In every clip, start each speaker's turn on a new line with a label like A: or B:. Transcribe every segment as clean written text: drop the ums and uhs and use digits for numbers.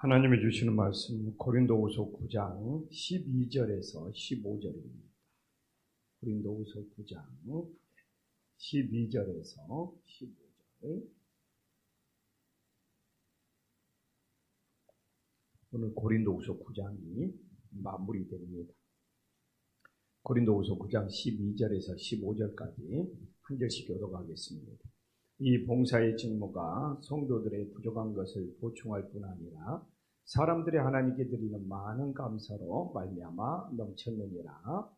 A: 하나님이 주시는 말씀 고린도후서 9장 12절에서 15절입니다. 고린도후서 9장 12절에서 15절. 오늘 고린도후서 9장이 마무리됩니다. 고린도후서 9장 12절에서 15절까지 한 절씩 교독하겠습니다. 이 봉사의 직무가 성도들의 부족한 것을 보충할 뿐 아니라 사람들이 하나님께 드리는 많은 감사로 말미암아 넘쳤느니라.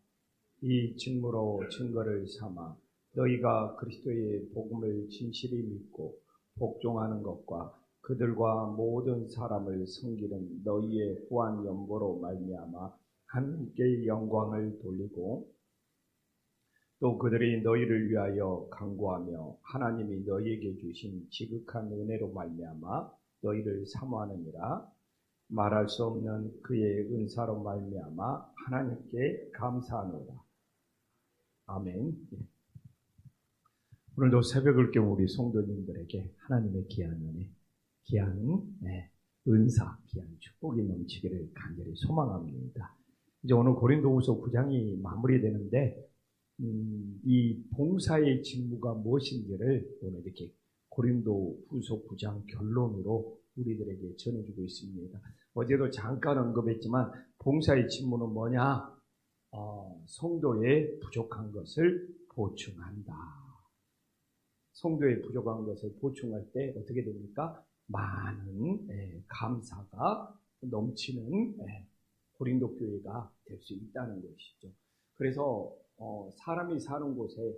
A: 이 직무로 증거를 삼아 너희가 그리스도의 복음을 진실히 믿고 복종하는 것과 그들과 모든 사람을 섬기는 너희의 후한 연보로 말미암아 하나님께 영광을 돌리고 또 그들이 너희를 위하여 간구하며 하나님이 너희에게 주신 지극한 은혜로 말미암아 너희를 사모하느니라. 말할 수 없는 그의 은사로 말미암아 하나님께 감사하노라. 아멘. 오늘도 새벽을 깨운 우리 성도님들에게 하나님의 귀한 은혜, 귀한 은사, 귀한 축복이 넘치기를 간절히 소망합니다. 이제 오늘 고린도후서 9장이 마무리되는데 이 봉사의 직무가 무엇인지를 오늘 이렇게 고린도후서 9장 결론으로 우리들에게 전해주고 있습니다. 어제도 잠깐 언급했지만 봉사의 직무는 뭐냐? 성도의 부족한 것을 보충한다. 성도의 부족한 것을 보충할 때 어떻게 됩니까? 많은 감사가 넘치는 고린도 교회가 될 수 있다는 것이죠. 그래서 사람이 사는 곳에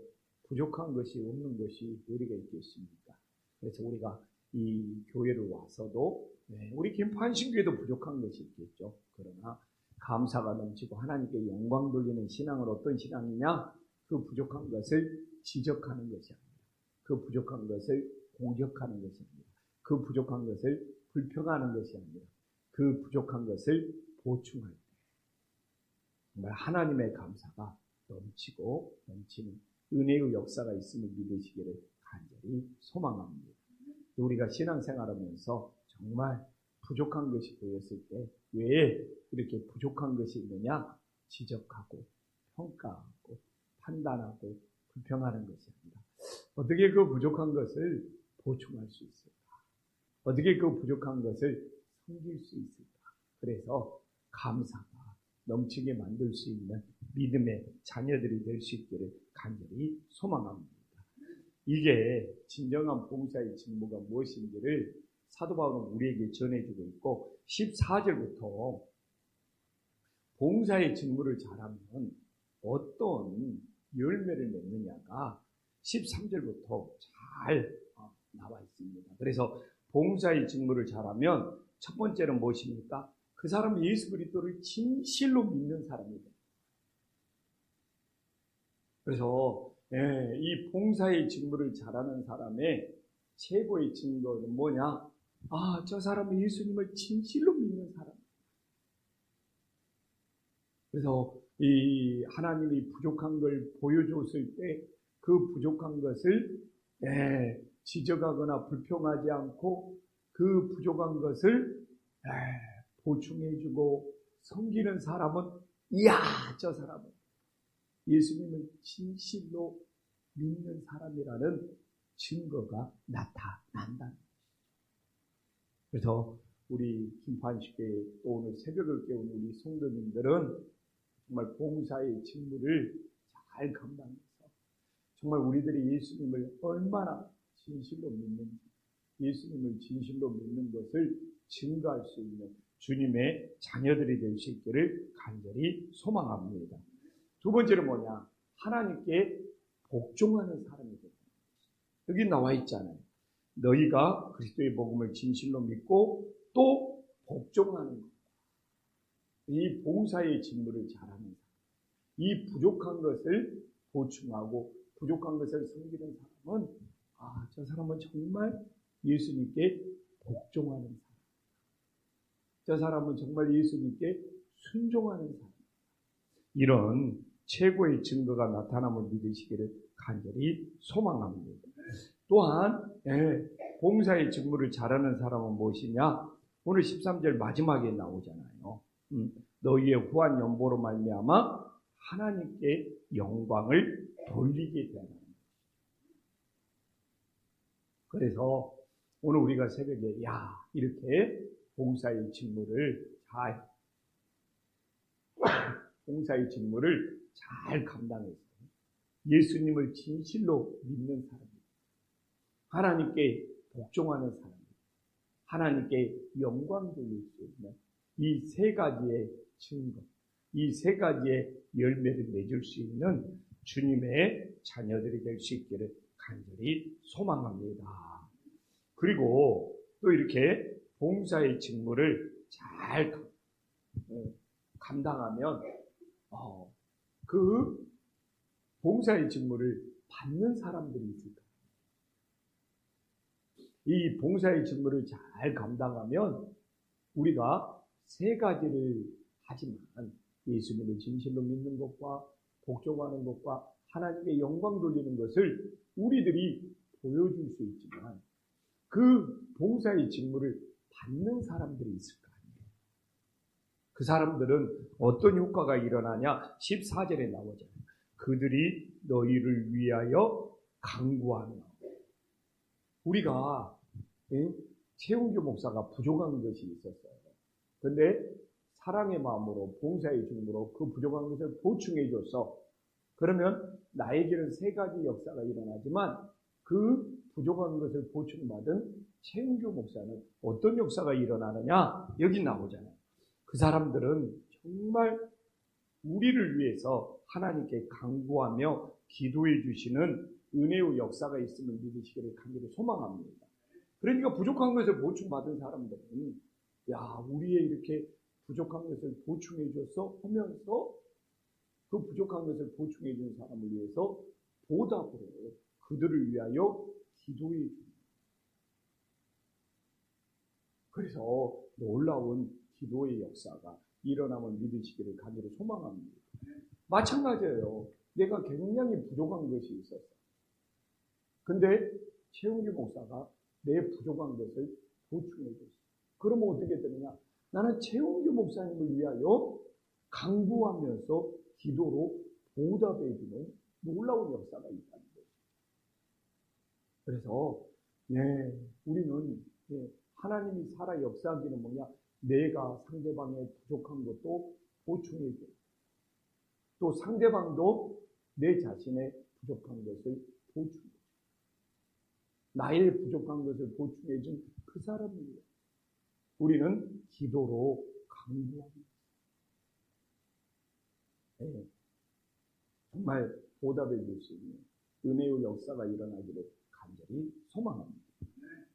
A: 부족한 것이 없는 것이 어디가 있겠습니까? 그래서 우리가 이 교회를 와서도 우리 김판신교회도 부족한 것이 있겠죠. 그러나 감사가 넘치고 하나님께 영광 돌리는 신앙은 어떤 신앙이냐? 그 부족한 것을 지적하는 것이 아니라 그 부족한 것을 공격하는 것이 아니라 그 부족한 것을 불평하는 것이 아니라 그 부족한 것을 보충할 때 정말 하나님의 감사가 넘치고 넘치는 은혜의 역사가 있음을 믿으시기를 간절히 소망합니다. 우리가 신앙생활하면서 정말 부족한 것이 보였을 때 왜 이렇게 부족한 것이 있느냐? 지적하고 평가하고 판단하고 불평하는 것이 아니라 어떻게 그 부족한 것을 보충할 수 있을까? 어떻게 그 부족한 것을 섬길 수 있을까? 그래서 감사가 넘치게 만들 수 있는 믿음의 자녀들이 될 수 있기를 간절히 소망합니다. 이게 진정한 봉사의 직무가 무엇인지를 사도 바울은 우리에게 전해주고 있고 14절부터 봉사의 직무를 잘하면 어떤 열매를 맺느냐가 13절부터 잘 나와 있습니다. 그래서 봉사의 직무를 잘하면 첫 번째는 무엇입니까? 그 사람은 예수 그리스도를 진실로 믿는 사람이다. 그래서 이 봉사의 직무를 잘하는 사람의 최고의 증거는 뭐냐? 저 사람은 예수님을 진실로 믿는 사람. 그래서 이 하나님이 부족한 걸 보여줬을 때 그 부족한 것을 지적하거나 불평하지 않고 그 부족한 것을 보충해주고 섬기는 사람은 이야, 저 사람은 예수님을 진실로 믿는 사람이라는 증거가 나타난다는 것이죠. 그래서 우리 김판식교회 또 오늘 새벽을 깨운 우리 성도님들은 정말 봉사의 직무를 잘 감당해서 정말 우리들이 예수님을 얼마나 진실로 믿는지 예수님을 진실로 믿는 것을 증거할 수 있는 주님의 자녀들이 될 수 있기를 간절히 소망합니다. 두 번째는 뭐냐? 하나님께 복종하는 사람이 되는 것이죠. 여기 나와 있잖아요. 너희가 그리스도의 복음을 진실로 믿고 또 복종하는 것. 이 봉사의 직무를 잘하는 사람. 이 부족한 것을 보충하고 부족한 것을 섬기는 사람은 저 사람은 정말 예수님께 복종하는 사람. 저 사람은 정말 예수님께 순종하는 사람. 이런 최고의 증거가 나타남을 믿으시기를 간절히 소망합니다. 또한 봉사의 직무를 잘하는 사람은 무엇이냐? 오늘 13절 마지막에 나오잖아요. 너희의 후한 연보로 말미암아 하나님께 영광을 돌리게 되는. 그래서 오늘 우리가 새벽에 이렇게 봉사의 직무를 잘 감당해서 예수님을 진실로 믿는 사람, 하나님께 복종하는 사람, 하나님께 영광 돌릴 수 있는 이 세 가지의 증거, 이 세 가지의 열매를 맺을 수 있는 주님의 자녀들이 될 수 있기를 간절히 소망합니다. 그리고 또 이렇게 봉사의 직무를 잘 감당하면 그 봉사의 직무를 받는 사람들이 있을까? 이 봉사의 직무를 잘 감당하면 우리가 세 가지를 하지만 예수님을 진실로 믿는 것과 복종하는 것과 하나님께 영광 돌리는 것을 우리들이 보여줄 수 있지만 그 봉사의 직무를 받는 사람들이 있을 거 아니에요. 그 사람들은 어떤 효과가 일어나냐? 14절에 나오잖아요. 그들이 너희를 위하여 간구하며. 우리가 최은규 목사가 부족한 것이 있었어요. 그런데 사랑의 마음으로 봉사의 중으로 그 부족한 것을 보충해 줬어. 그러면 나에게는 세 가지 역사가 일어나지만 그 부족한 것을 보충받은 최은규 목사는 어떤 역사가 일어나느냐? 여기 나오잖아요. 그 사람들은 정말 우리를 위해서 하나님께 간구하며 기도해 주시는 은혜의 역사가 있음을 믿으시기를 간절히 소망합니다. 그러니까 부족한 것을 보충받은 사람들은 우리의 이렇게 부족한 것을 보충해 줬어 하면서 그 부족한 것을 보충해 준 사람을 위해서 보답으로 그들을 위하여 기도해 줍니다. 그래서 놀라운 기도의 역사가 일어남을 믿으시기를 간절히 소망합니다. 마찬가지예요. 내가 굉장히 부족한 것이 있었어. 근데 최은규 목사가 내 부족한 것을 보충해 줬어. 그러면 어떻게 되느냐? 나는 최은규 목사님을 위하여 간구하면서 기도로 보답해 주는 놀라운 역사가 있다는 거죠. 그래서 우리는 하나님이 살아 역사하기는 뭐냐? 내가 상대방의 부족한 것도 보충해 줘. 또 상대방도 내 자신의 부족한 것을 보충해 줘. 나의 부족한 것을 보충해 준 그 사람을 위해 우리는 기도로 간구합니다. 정말 보답해 줄 수 있는 은혜의 역사가 일어나기를 간절히 소망합니다.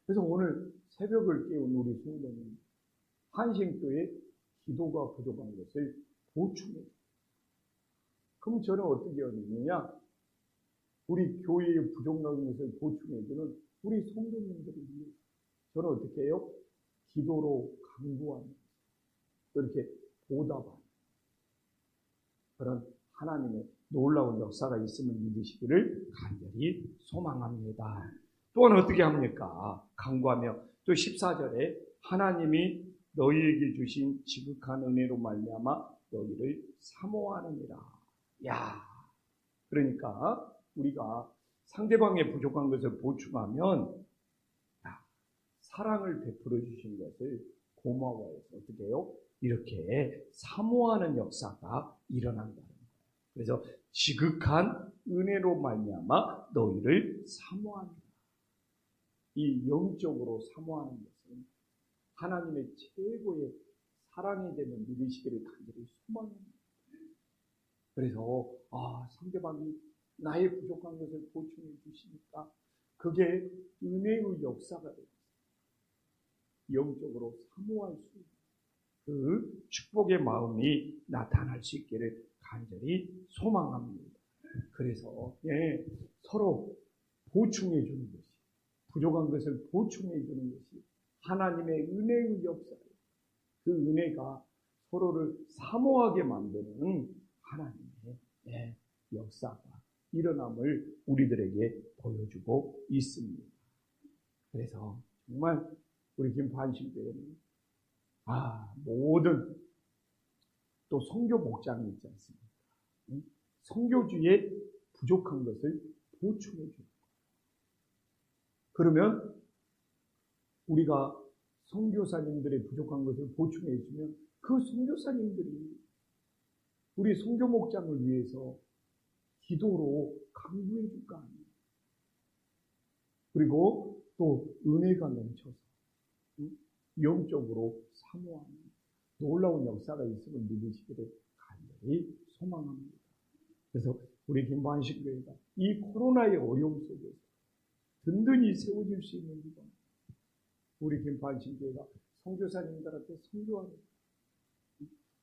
A: 그래서 오늘 새벽을 깨운 우리 성도님, 한신교회 기도가 부족한 것을 보충해 줍니다. 그럼 저는 어떻게 하느냐? 우리 교회의 부족한 것을 보충해주는 우리 성도님들을 위해 저는 어떻게 해요? 기도로 간구하는, 이렇게 보답하는 그런 하나님의 놀라운 역사가 있음을 믿으시기를 간절히 소망합니다. 또한 어떻게 합니까? 간구하며 또 14절에 하나님이 너희에게 주신 지극한 은혜로 말미암아 너희를 사모하느니라. 그러니까 우리가 상대방의 부족한 것을 보충하면 사랑을 베풀어 주신 것을 고마워해서 어떻게 해요? 이렇게 사모하는 역사가 일어난다는 거예요. 그래서 지극한 은혜로 말미암아 너희를 사모하느니라. 이 영적으로 사모하는 것은 하나님의 최고의 사랑이 되는 믿으시기를 간절히 소망합니다. 그래서 상대방이 나의 부족한 것을 보충해 주시니까 그게 은혜의 역사가 됩니다. 영적으로 사모할 수 있는 그 축복의 마음이 나타날 수 있기를 간절히 소망합니다. 그래서 서로 보충해 주는 것이, 부족한 것을 보충해 주는 것이 하나님의 은혜의 역사예요. 그 은혜가 서로를 사모하게 만드는 하나님의 역사가 일어남을 우리들에게 보여주고 있습니다. 그래서 정말 우리 김포한신교회는 모든 또 선교 목장이 있지 않습니까? 선교주의 부족한 것을 보충해 주는 거예요. 그러면 우리가 선교사님들의 부족한 것을 보충해 주면 그 선교사님들이 우리 선교 목장을 위해서 기도로 강구해 줄 거 아니에요. 그리고 또 은혜가 넘쳐서 영적으로 사모하는 놀라운 역사가 있음을 믿으시기를 간절히 소망합니다. 그래서 우리 김포안식교회가 이 코로나의 어려움 속에서 든든히 세워질 수 있는 기도, 우리 김포안식교회가 선교사님들한테 선교하는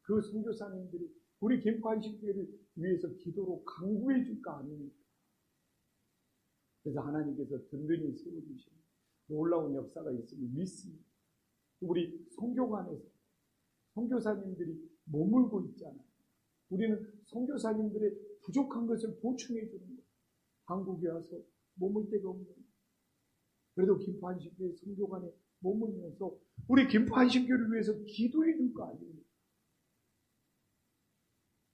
A: 그 선교사님들이 우리 김포안식교회를 위해서 기도로 강구해 줄까 아닙니까? 그래서 하나님께서 든든히 세워주시는 놀라운 역사가 있음을 믿습니다. 우리 선교관에서 선교사님들이 머물고 있잖아요. 우리는 선교사님들의 부족한 것을 보충해 주는 거예요. 한국에 와서 머물 데가 없는 거예요. 그래도 김포안식교회 선교관에 머물면서 우리 김포안식교회를 위해서 기도해 줄 거 아닙니까?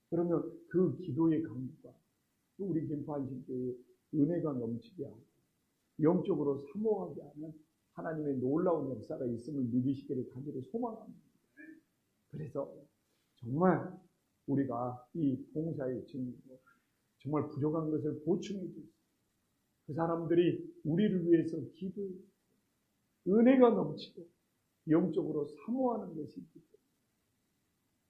A: 그러면 그 기도의 강구가 우리 김포안식교회에 은혜가 넘치게 하고 영적으로 사모하게 하는 하나님의 놀라운 역사가 있음을 믿으시기를 간절히 소망합니다. 그래서 정말 우리가 이 봉사의 증거, 정말 부족한 것을 보충해 주시고 그 사람들이 우리를 위해서 기도해 은혜가 넘치고 영적으로 사모하는 것이 있기 때문에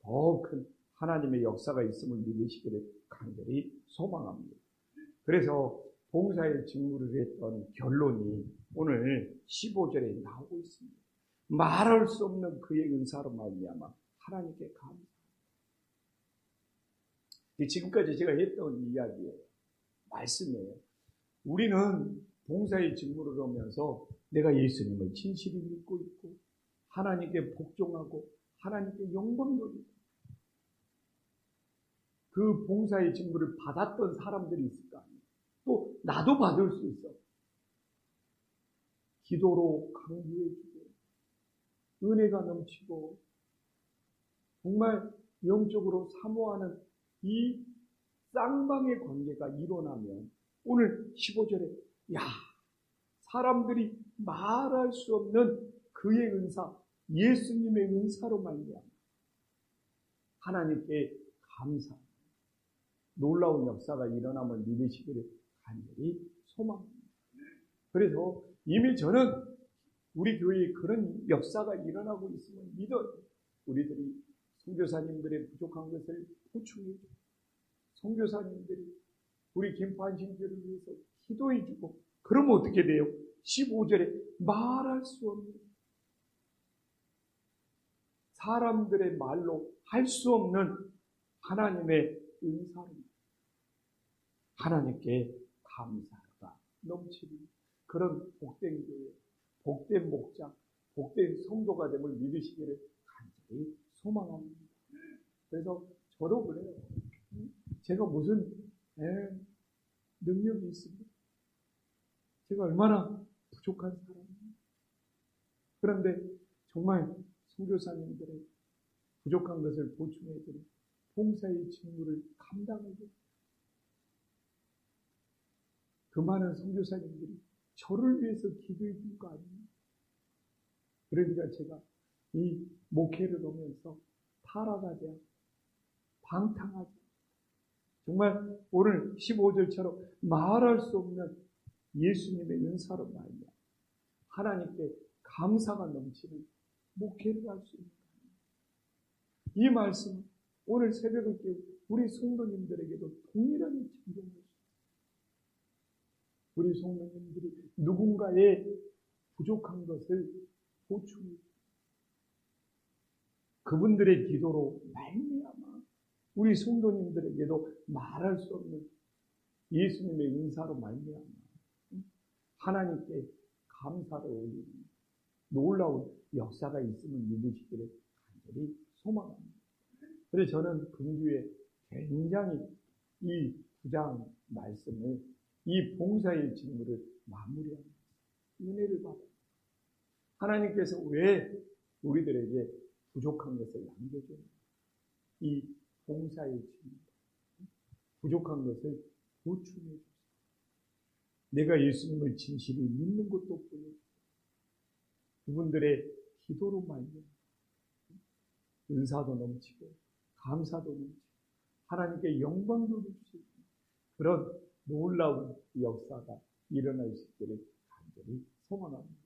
A: 더 큰 하나님의 역사가 있음을 믿으시기를 간절히 소망합니다. 그래서 봉사의 직무를 했던 결론이 오늘 15절에 나오고 있습니다. 말할 수 없는 그의 은사로 말미암아 하나님께 감사합니다. 지금까지 제가 했던 이야기예요. 말씀이에요. 우리는 봉사의 직무를 하면서 내가 예수님을 진실히 믿고 있고 하나님께 복종하고 하나님께 영광 돌리고 그 봉사의 직무를 받았던 사람들이 있을 거 아니에요. 또 나도 받을 수 있어. 기도로 강구해주고 은혜가 넘치고 정말 영적으로 사모하는 이 쌍방의 관계가 일어나면 오늘 15절에 사람들이 말할 수 없는 그의 은사, 예수님의 은사로 말미암아 하나님께 감사합니다. 놀라운 역사가 일어남을 믿으시기를 간절히 소망합니다. 그래서 이미 저는 우리 교회에 그런 역사가 일어나고 있음을 믿어요. 우리들이 선교사님들의 부족한 것을 보충해주고 선교사님들이 우리 김포안식교회를 위해서 기도해주고 그러면 어떻게 돼요? 15절에 말할 수 없는 사람들의 말로 할 수 없는 하나님의 은사로 하나님께 감사가 넘치는 그런 복된 교회, 복된 목장, 복된 성도가 됨을 믿으시기를 간절히 소망합니다. 그래서 저도 그래요. 제가 무슨 능력이 있습니까? 제가 얼마나 부족한 사람입니다. 그런데 정말 선교사님들의 부족한 것을 보충해드리고 봉사의 직무를 감당하고 그 많은 선교사님들이 저를 위해서 기도해 줄 거 아닙니까? 그러니까 제가 이 목회를 하면서 타락하지 않고 방탕하지 않고 정말 오늘 15절처럼 말할 수 없는 예수님의 은사로 말이야 하나님께 감사가 넘치는 목회를 할 수 있는 거예요. 이 말씀은 오늘 새벽을 깨우고 우리 성도님들에게도 동일하게 적용할 수 있어요. 우리 성도님들이 누군가의 부족한 것을 보충해 그분들의 기도로 말미암아 우리 성도님들에게도 말할 수 없는 예수님의 은사로 말미암아 하나님께 감사를 올리는 놀라운 역사가 있음을 믿으시기를 간절히 소망합니다. 그래서 저는 금주에 굉장히 이 9장 말씀을 이 봉사의 직무를 마무리합니다. 은혜를 받아 하나님께서 왜 우리들에게 부족한 것을 남겨줘요. 이 봉사의 짐, 부족한 것을 보충해 주세요. 내가 예수님을 진실히 믿는 것도 보여주세요. 그분들의 기도로 말미암아 은사도 넘치고 감사도 넘치고 하나님께 영광도 줄 수 있는 그런 놀라운 역사가 일어날 수 있기를 간절히 소망합니다.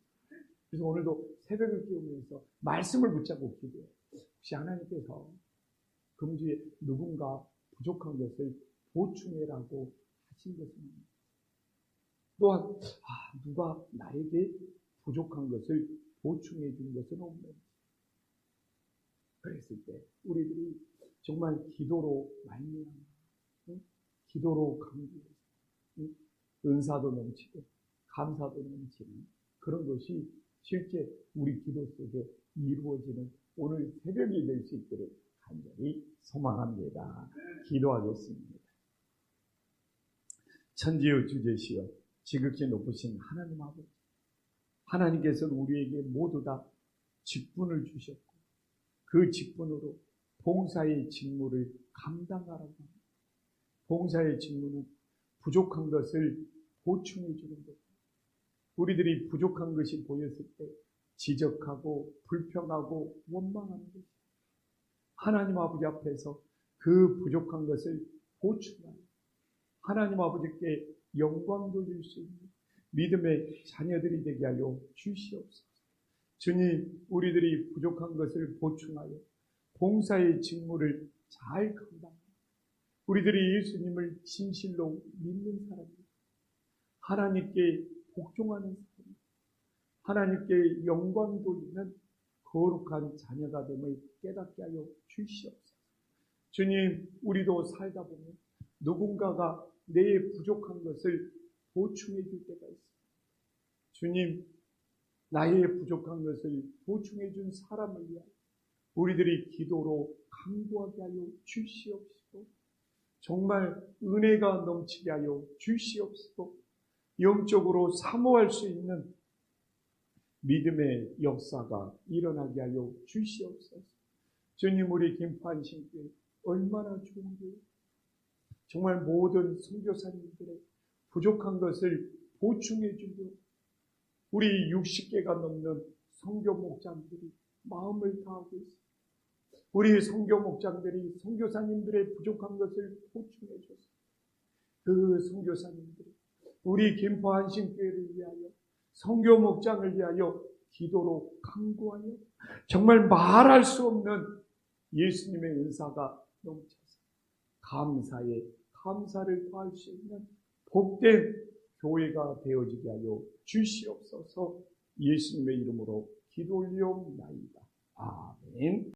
A: 그래서 오늘도 새벽을 깨우면서 말씀을 붙잡고 기도해요. 혹시 하나님께서 금주에 누군가 부족한 것을 보충해라고 하신 것은 또한 누가 나에게 부족한 것을 보충해 준 것은 없는지 그랬을 때 우리들이 정말 기도로 말미암아 기도로 강구해서 은사도 넘치고 감사도 넘치는 그런 것이 실제 우리 기도 속에 이루어지는 오늘 새벽이 될 수 있기를 간절히 소망합니다. 기도하겠습니다. 천지의 주제시여 지극히 높으신 하나님 아버지, 하나님께서는 우리에게 모두 다 직분을 주셨고 그 직분으로 봉사의 직무를 감당하라고 합니다. 봉사의 직무는 부족한 것을 보충해 주는 것. 우리들이 부족한 것이 보였을 때 지적하고 불평하고 원망하는 것. 하나님 아버지 앞에서 그 부족한 것을 보충하여 하나님 아버지께 영광 돌릴 수 있는 믿음의 자녀들이 되게 하여 주시옵소서. 주님, 우리들이 부족한 것을 보충하여 봉사의 직무를 잘 감당하여 우리들이 예수님을 진실로 믿는 사람입니다. 하나님께 복종하는 사람입니다. 하나님께 영광 돌리는 거룩한 자녀가 됨을 깨닫게 하여 주시옵소서. 주님, 우리도 살다 보면 누군가가 내 부족한 것을 보충해 줄 때가 있습니다. 주님, 나의 부족한 것을 보충해 준 사람을 위하여 우리들이 기도로 간구하게 하여 주시옵시고 정말 은혜가 넘치게 하여 주시옵시고 영적으로 사모할 수 있는 믿음의 역사가 일어나게 하여 주시옵소서. 주님, 우리 김포한신교회 얼마나 좋은 교회, 정말 모든 선교사님들의 부족한 것을 보충해 주려 우리 60개가 넘는 선교 목장들이 마음을 다하고 있습니다. 우리 선교 목장들이 선교사님들의 부족한 것을 보충해 줘서 그 선교사님들이 우리 김포한신교회를 위하여 선교 목장을 위하여 기도로 간구하여 정말 말할 수 없는 예수님의 은사가 넘쳐서 감사를 더할 수 있는 복된 교회가 되어지게 하여 주시옵소서. 예수님의 이름으로 기도 올리옵나이다. 아멘.